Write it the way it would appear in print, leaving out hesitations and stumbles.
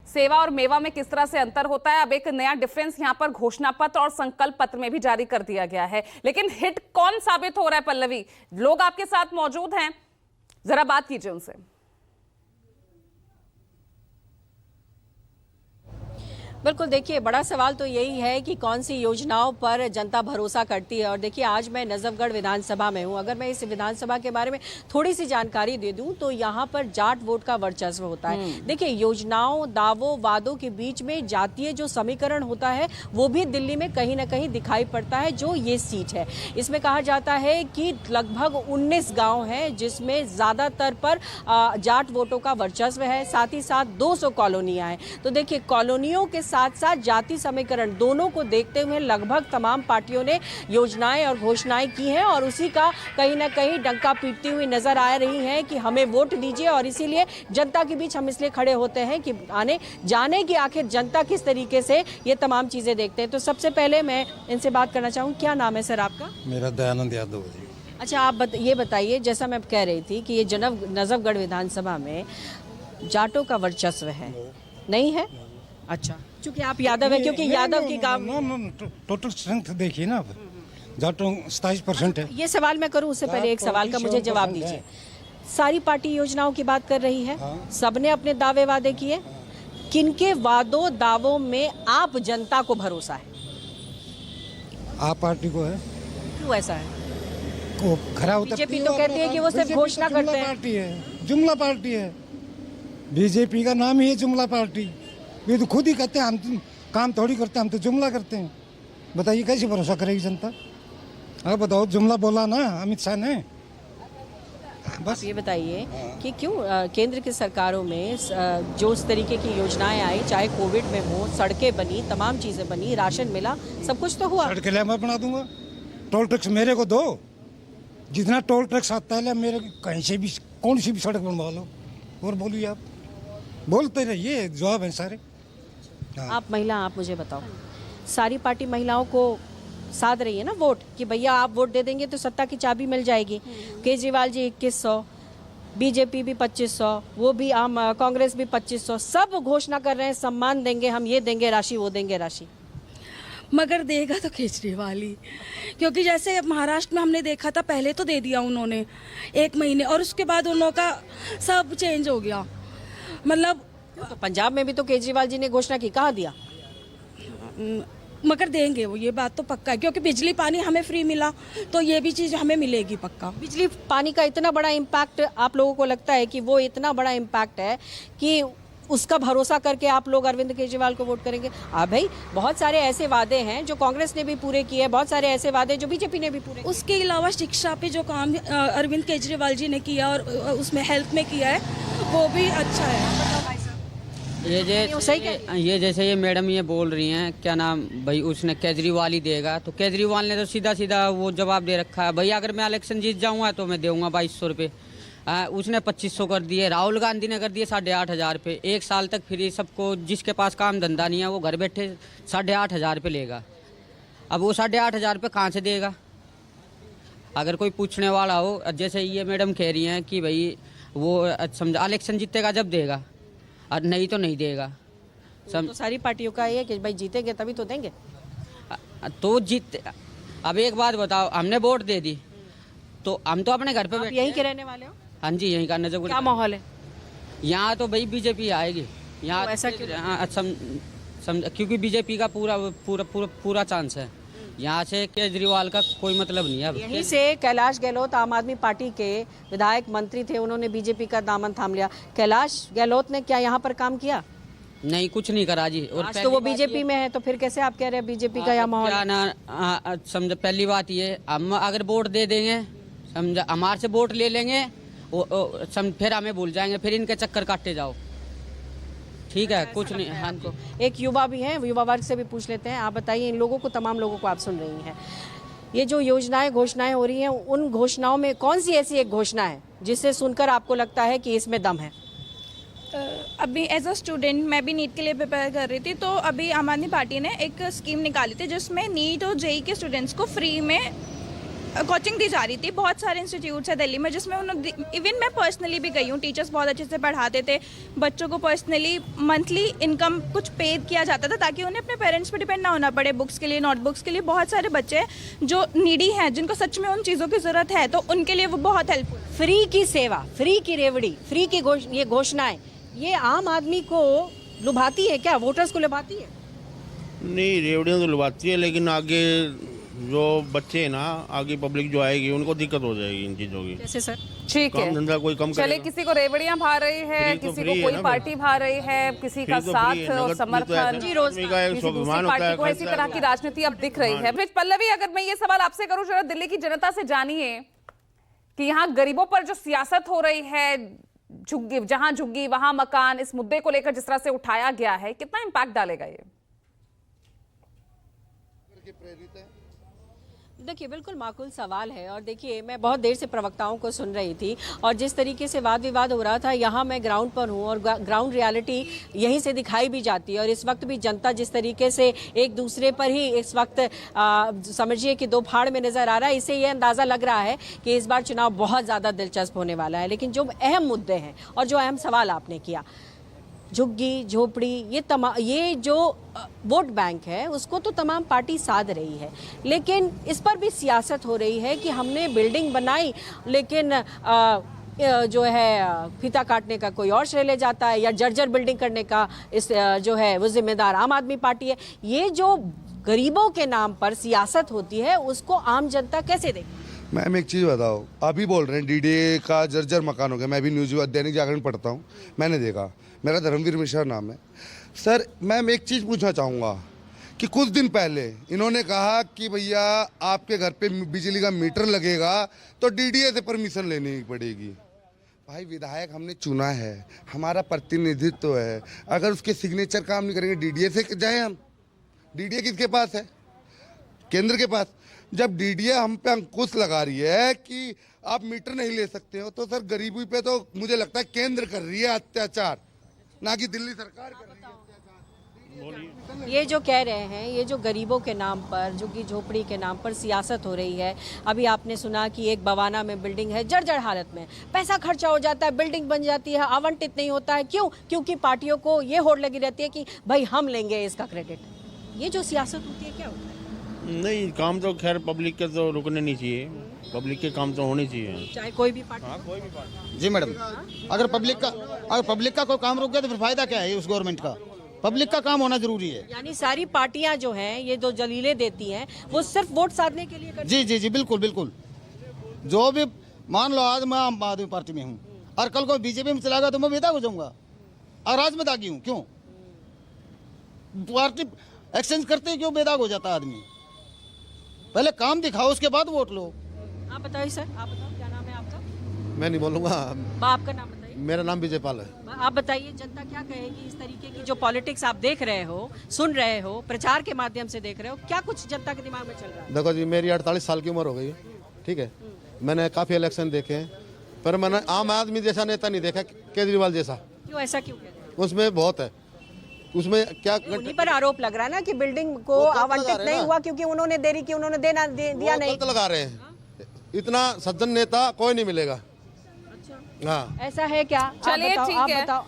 सेवा और मेवा में किस तरह से अंतर होता है। अब एक नया डिफरेंस यहां पर घोषणा पत्र और संकल्प पत्र में भी जारी कर दिया गया है। लेकिन हिट कौन साबित हो रहा है पल्लवी? लोग आपके साथ मौजूद हैं, जरा बात कीजिए उनसे। बिल्कुल, देखिए बड़ा सवाल तो यही है कि कौन सी योजनाओं पर जनता भरोसा करती है। और देखिए आज मैं नजफगढ़ विधानसभा में हूं। अगर मैं इस विधानसभा के बारे में थोड़ी सी जानकारी दे दूं तो यहां पर जाट वोट का वर्चस्व होता है। देखिए योजनाओं, दावों, वादों के बीच में जातीय जो समीकरण होता है वो भी दिल्ली में कहीं ना कहीं दिखाई पड़ता है। जो ये सीट है इसमें कहा जाता है कि लगभग 19 गाँव हैं जिसमें ज्यादातर पर जाट वोटों का वर्चस्व है। साथ ही साथ 200 कॉलोनियां हैं। तो देखिए कॉलोनियों के साथ साथ जाति समीकरण दोनों को देखते हुए लगभग तमाम पार्टियों ने योजनाएं और घोषणाएं की हैं और उसी का कहीं ना कहीं डंका पीटती हुई नजर आ रही हैं कि हमें वोट दीजिए। और इसीलिए जनता के बीच हम इसलिए खड़े होते हैं कि आने जाने की आखिर जनता किस तरीके से ये तमाम चीजें देखते हैं। तो सबसे पहले मैं इनसे बात करना चाहूँ, क्या नाम है सर आपका? मेरा दयानंद यादव है। अच्छा, आप ये बताइए, जैसा मैं कह रही थी कि ये नजफगढ़ विधानसभा में जाटों का वर्चस्व है, नहीं है? अच्छा, क्योंकि आप यादव है, क्योंकि यादव की गांव टोटल स्ट्रेंथ देखिए ना, जाटों 27% है। ये सवाल मैं करूं उससे पहले एक सवाल का मुझे जवाब दीजिए। सारी पार्टी योजनाओं की बात कर रही है, सबने अपने दावे वादे किए। किनके वादों दावों में आप जनता को भरोसा है? आप पार्टी को है। क्यों ऐसा है? को खरा उतरती बीजेपी तो कहती है कि वो सिर्फ घोषणा करते हैं। पार्टी है, जुमला पार्टी है। बीजेपी का नाम ही है जुमला पार्टी। ये तो खुद ही कहते हैं हम काम थोड़ी करते हैं, हम तो जुमला करते हैं। बताइए कैसे भरोसा करेगी जनता? आप बताओ, जुमला बोला ना अमित शाह ने। बस ये बताइए कि क्यों केंद्र की सरकारों में जो उस तरीके की योजनाएं आई, चाहे कोविड में हो, सड़कें बनी, तमाम चीजें बनी, राशन मिला, सब कुछ तो हुआ। सड़क ले मैं बना दूंगा, टोल टैक्स मेरे को दो, जितना टोल टैक्स आता है मेरे कहीं से भी कौन सी भी सड़क बनवा लो। और बोलिए, आप बोलते रहिए, जवाब है सारे। आप महिला, आप मुझे बताओ, सारी पार्टी महिलाओं को साध रही है ना वोट कि भैया आप वोट दे देंगे तो सत्ता की चाबी मिल जाएगी। केजरीवाल जी 2100, बीजेपी भी 2500, वो भी आम कांग्रेस भी 2500, सब घोषणा कर रहे हैं सम्मान देंगे, हम ये देंगे राशि, वो देंगे राशि। मगर देगा तो केजरीवाल ही, क्योंकि जैसे महाराष्ट्र में हमने देखा था, पहले तो दे दिया उन्होंने 1 महीने और उसके बाद उन लोगों का सब चेंज हो गया। मतलब तो पंजाब में भी तो केजरीवाल जी ने घोषणा की, कहाँ दिया? मगर देंगे वो, ये बात तो पक्का है, क्योंकि बिजली पानी हमें फ्री मिला तो ये भी चीज़ हमें मिलेगी पक्का। बिजली पानी का इतना बड़ा इम्पैक्ट आप लोगों को लगता है कि वो इतना बड़ा इम्पैक्ट है कि उसका भरोसा करके आप लोग अरविंद केजरीवाल को वोट करेंगे? भाई बहुत सारे ऐसे वादे हैं जो कांग्रेस ने भी पूरे किए, बहुत सारे ऐसे वादे जो बीजेपी ने भी पूरे। उसके अलावा शिक्षा पे जो काम अरविंद केजरीवाल जी ने किया और उसमें हेल्थ में किया है वो भी अच्छा है। ये जैसे ये मैडम ये बोल रही हैं, क्या नाम भाई, उसने केजरीवाल ही देगा, तो केजरीवाल ने तो सीधा सीधा वो जवाब दे रखा है, भाई अगर मैं इलेक्शन जीत जाऊंगा तो मैं दूंगा 2200 रुपये। उसने 2500 कर दिए, राहुल गांधी ने कर दिए 8500 रुपये। 1 साल तक फिर सबको, जिसके पास काम धंधा नहीं है वो घर बैठे 8500 रुपये लेगा। अब वो 8500 रुपये कहाँ से देगा? अगर कोई पूछने वाला हो, जैसे ये मैडम कह रही हैं कि भाई वो समझा इलेक्शन जीतेगा जब देगा, और नहीं तो नहीं देगा। तो सारी पार्टियों का ये कि भाई जीतेंगे तभी तो देंगे। तो जीत, अब एक बात बताओ, हमने वोट दे दी तो हम तो अपने घर पे बैठे। यहीं के रहने वाले हो? हाँ जी, यहीं का। नजफगढ़ क्या माहौल है यहाँ? तो भाई बीजेपी आएगी यहाँ। तो ऐसा क्यों? क्योंकि बीजेपी का पूरा पूरा पूरा पूरा चांस है यहाँ से। केजरीवाल का कोई मतलब नहीं है। यहीं से कैलाश गहलोत आम आदमी पार्टी के विधायक मंत्री थे, उन्होंने बीजेपी का दामन थाम लिया। कैलाश गहलोत ने क्या यहाँ पर काम किया? नहीं, कुछ नहीं करा जी। और तो वो बीजेपी में है, तो फिर कैसे आप कह रहे हैं बीजेपी का यहाँ माहौल? क्या ना समझ, पहली बात ये, हम अगर वोट दे देंगे, समझा, हमारे से वोट ले लेंगे, फिर हमें भूल जाएंगे, फिर इनके चक्कर काटते जाओ। ठीक है, कुछ नहीं। हाँ को एक युवा भी हैं, युवा वर्ग से भी पूछ लेते हैं। आप बताइए, इन लोगों को, तमाम लोगों को आप सुन रही हैं, ये जो योजनाएं घोषणाएं हो रही हैं, उन घोषणाओं में कौन सी ऐसी एक घोषणा है जिससे सुनकर आपको लगता है कि इसमें दम है? अभी एज अ स्टूडेंट मैं भी नीट के लिए प्रिपेयर कर रही थी, तो अभी आम आदमी पार्टी ने एक स्कीम निकाली थी जिसमें नीट और जेई के स्टूडेंट्स को फ्री में कोचिंग दी जा रही थी। बहुत सारे इंस्टीट्यूट्स है दिल्ली में जिसमें उन्होंने, इवन मैं पर्सनली भी गई हूँ, टीचर्स बहुत अच्छे से पढ़ाते थे बच्चों को। पर्सनली मंथली इनकम कुछ पे किया जाता था ताकि उन्हें अपने पेरेंट्स पे डिपेंड ना होना पड़े बुक्स के लिए, नोटबुक्स के लिए। बहुत सारे बच्चे हैं जो नीडी हैं, जिनको सच में उन चीज़ों की ज़रूरत है, तो उनके लिए वो बहुत हेल्पफुल। फ्री की सेवा, फ्री की रेवड़ी, फ्री की ये घोषणाएं, ये आम आदमी को लुभाती है क्या, वोटर्स को लुभाती है? नहीं, रेवड़ियाँ तो लुभाती है, लेकिन आगे जो बच्चे हैं ना, आगे पब्लिक जो आएगी उनको दिक्कत हो जाएगी इन चीज़ों की। कैसे सर? ठीक काम है, धंधा कोई कम चले, करेगा। किसी को रेवड़ियां भा रही है, फ्री तो किसी फ्री को है कोई ना, पार्टी भा रही है, किसी का साथ और समर्थन, जी, रोजगार, किसी दूसरी पार्टी को, इसी तरह की राजनीति अब दिख रही है। पल्लवी, अगर मैं ये सवाल आपसे करूं, जरा दिल्ली की जनता से जानिए कि यहाँ गरीबों पर जो सियासत हो रही है, झुग्गी जहां झुग्गी वहां मकान, इस मुद्दे को लेकर जिस तरह से उठाया गया है, कितना इम्पैक्ट डालेगा ये? देखिए, बिल्कुल माकूल सवाल है। और देखिए, मैं बहुत देर से प्रवक्ताओं को सुन रही थी और जिस तरीके से वाद विवाद हो रहा था, यहाँ मैं ग्राउंड पर हूँ और ग्राउंड रियलिटी यहीं से दिखाई भी जाती है। और इस वक्त भी जनता जिस तरीके से एक दूसरे पर ही इस वक्त समझिए कि दो फाड़ में नजर आ रहा है, इससे ये अंदाज़ा लग रहा है कि इस बार चुनाव बहुत ज़्यादा दिलचस्प होने वाला है। लेकिन जो अहम मुद्दे हैं और जो अहम सवाल आपने किया, झुग्गी झोपड़ी, ये जो वोट बैंक है उसको तो तमाम पार्टी साध रही है, लेकिन इस पर भी सियासत हो रही है कि हमने बिल्डिंग बनाई लेकिन जो है फीता काटने का कोई और श्रेय ले जाता है, या जर्जर बिल्डिंग करने का इस जो है वो जिम्मेदार आम आदमी पार्टी है। ये जो गरीबों के नाम पर सियासत होती है उसको आम जनता कैसे देखे? मैम एक चीज़ बताओ, अभी बोल रहे हैं डीडीए का जर्जर मकान हो गया। मैं भी न्यूज़ दैनिक जागरण पढ़ता हूँ, मैंने देखा, मेरा धर्मवीर मिश्रा नाम है। सर मैम एक चीज़ पूछना चाहूँगा कि कुछ दिन पहले इन्होंने कहा कि भैया आपके घर पे बिजली का मीटर लगेगा तो डीडीए से परमिशन लेनी पड़ेगी। भाई विधायक हमने चुना है, हमारा प्रतिनिधित्व है, अगर उसके सिग्नेचर काम नहीं करेंगे डीडीए से जाएं हम? डीडीए किसके पास है? केंद्र के पास। जब डीडीए हम पे अंकुश लगा रही है कि आप मीटर नहीं ले सकते हो, तो सर गरीबी पे तो मुझे लगता है केंद्र कर रही है अत्याचार, ना कि दिल्ली सरकार कर रही है। ये जो कह रहे हैं, ये जो गरीबों के नाम पर, झुग्गी झोपड़ी के नाम पर सियासत हो रही है। अभी आपने सुना कि एक बवाना में बिल्डिंग है जर्जर हालत में, पैसा खर्चा हो जाता है, बिल्डिंग बन जाती है, आवंटित नहीं होता है। क्यों? क्योंकि पार्टियों को ये होड़ लगी रहती है कि भाई हम लेंगे इसका क्रेडिट। ये जो सियासत होती है क्या होता है? नहीं, काम तो खैर पब्लिक के तो रुकने नहीं चाहिए, पब्लिक के काम तो होने चाहिए, चाहे कोई भी पार्टी। कोई भी पार्टी। जी मैडम, अगर पब्लिक का कोई काम रुक गया तो फिर फायदा क्या है उस गवर्नमेंट का? पब्लिक का काम होना जरूरी है। यानी सारी पार्टियां जो हैं, ये जो दलीलें देती हैं, वो सिर्फ वोट साधने के लिए करती जी जी जी, बिल्कुल बिल्कुल। जो भी मान लो आज मैं आम आदमी पार्टी में हूँ और कल को बीजेपी में चला गया तो मैं बेदाग हो जाऊंगा और आज में दागी हूँ। क्यों? पार्टी एक्सचेंज करते ही क्यों बेदाग हो जाता आदमी? पहले काम दिखाओ उसके बाद वोट लो। आप बताइए सर, आप बताओ क्या नाम है आपका? मैं नहीं बोलूँगा, आपका नाम बताइए। मेरा नाम विजय पाल है। आप बताइए, जनता क्या कहेगी इस तरीके की जो पॉलिटिक्स आप देख रहे हो, सुन रहे हो, प्रचार के माध्यम से देख रहे हो, क्या कुछ जनता के दिमाग में चल रहा है? देखो जी, मेरी 48 साल की उम्र हो गई है, ठीक है। मैंने काफ़ी इलेक्शन देखे हैं, पर मैंने आम आदमी जैसा नेता नहीं देखा, केजरीवाल जैसा। क्यों, ऐसा क्यों कहते हैं? उसमें बहुत है, उसमें क्या उन्हीं पर आरोप लग रहा है ना कि बिल्डिंग को आवंटित नहीं हुआ क्योंकि उन्होंने देरी की, उन्होंने दिया नहीं। लगा रहे हैं, इतना सज्जन नेता कोई नहीं मिलेगा। हाँ, ऐसा है क्या? चलिए, ठीक है।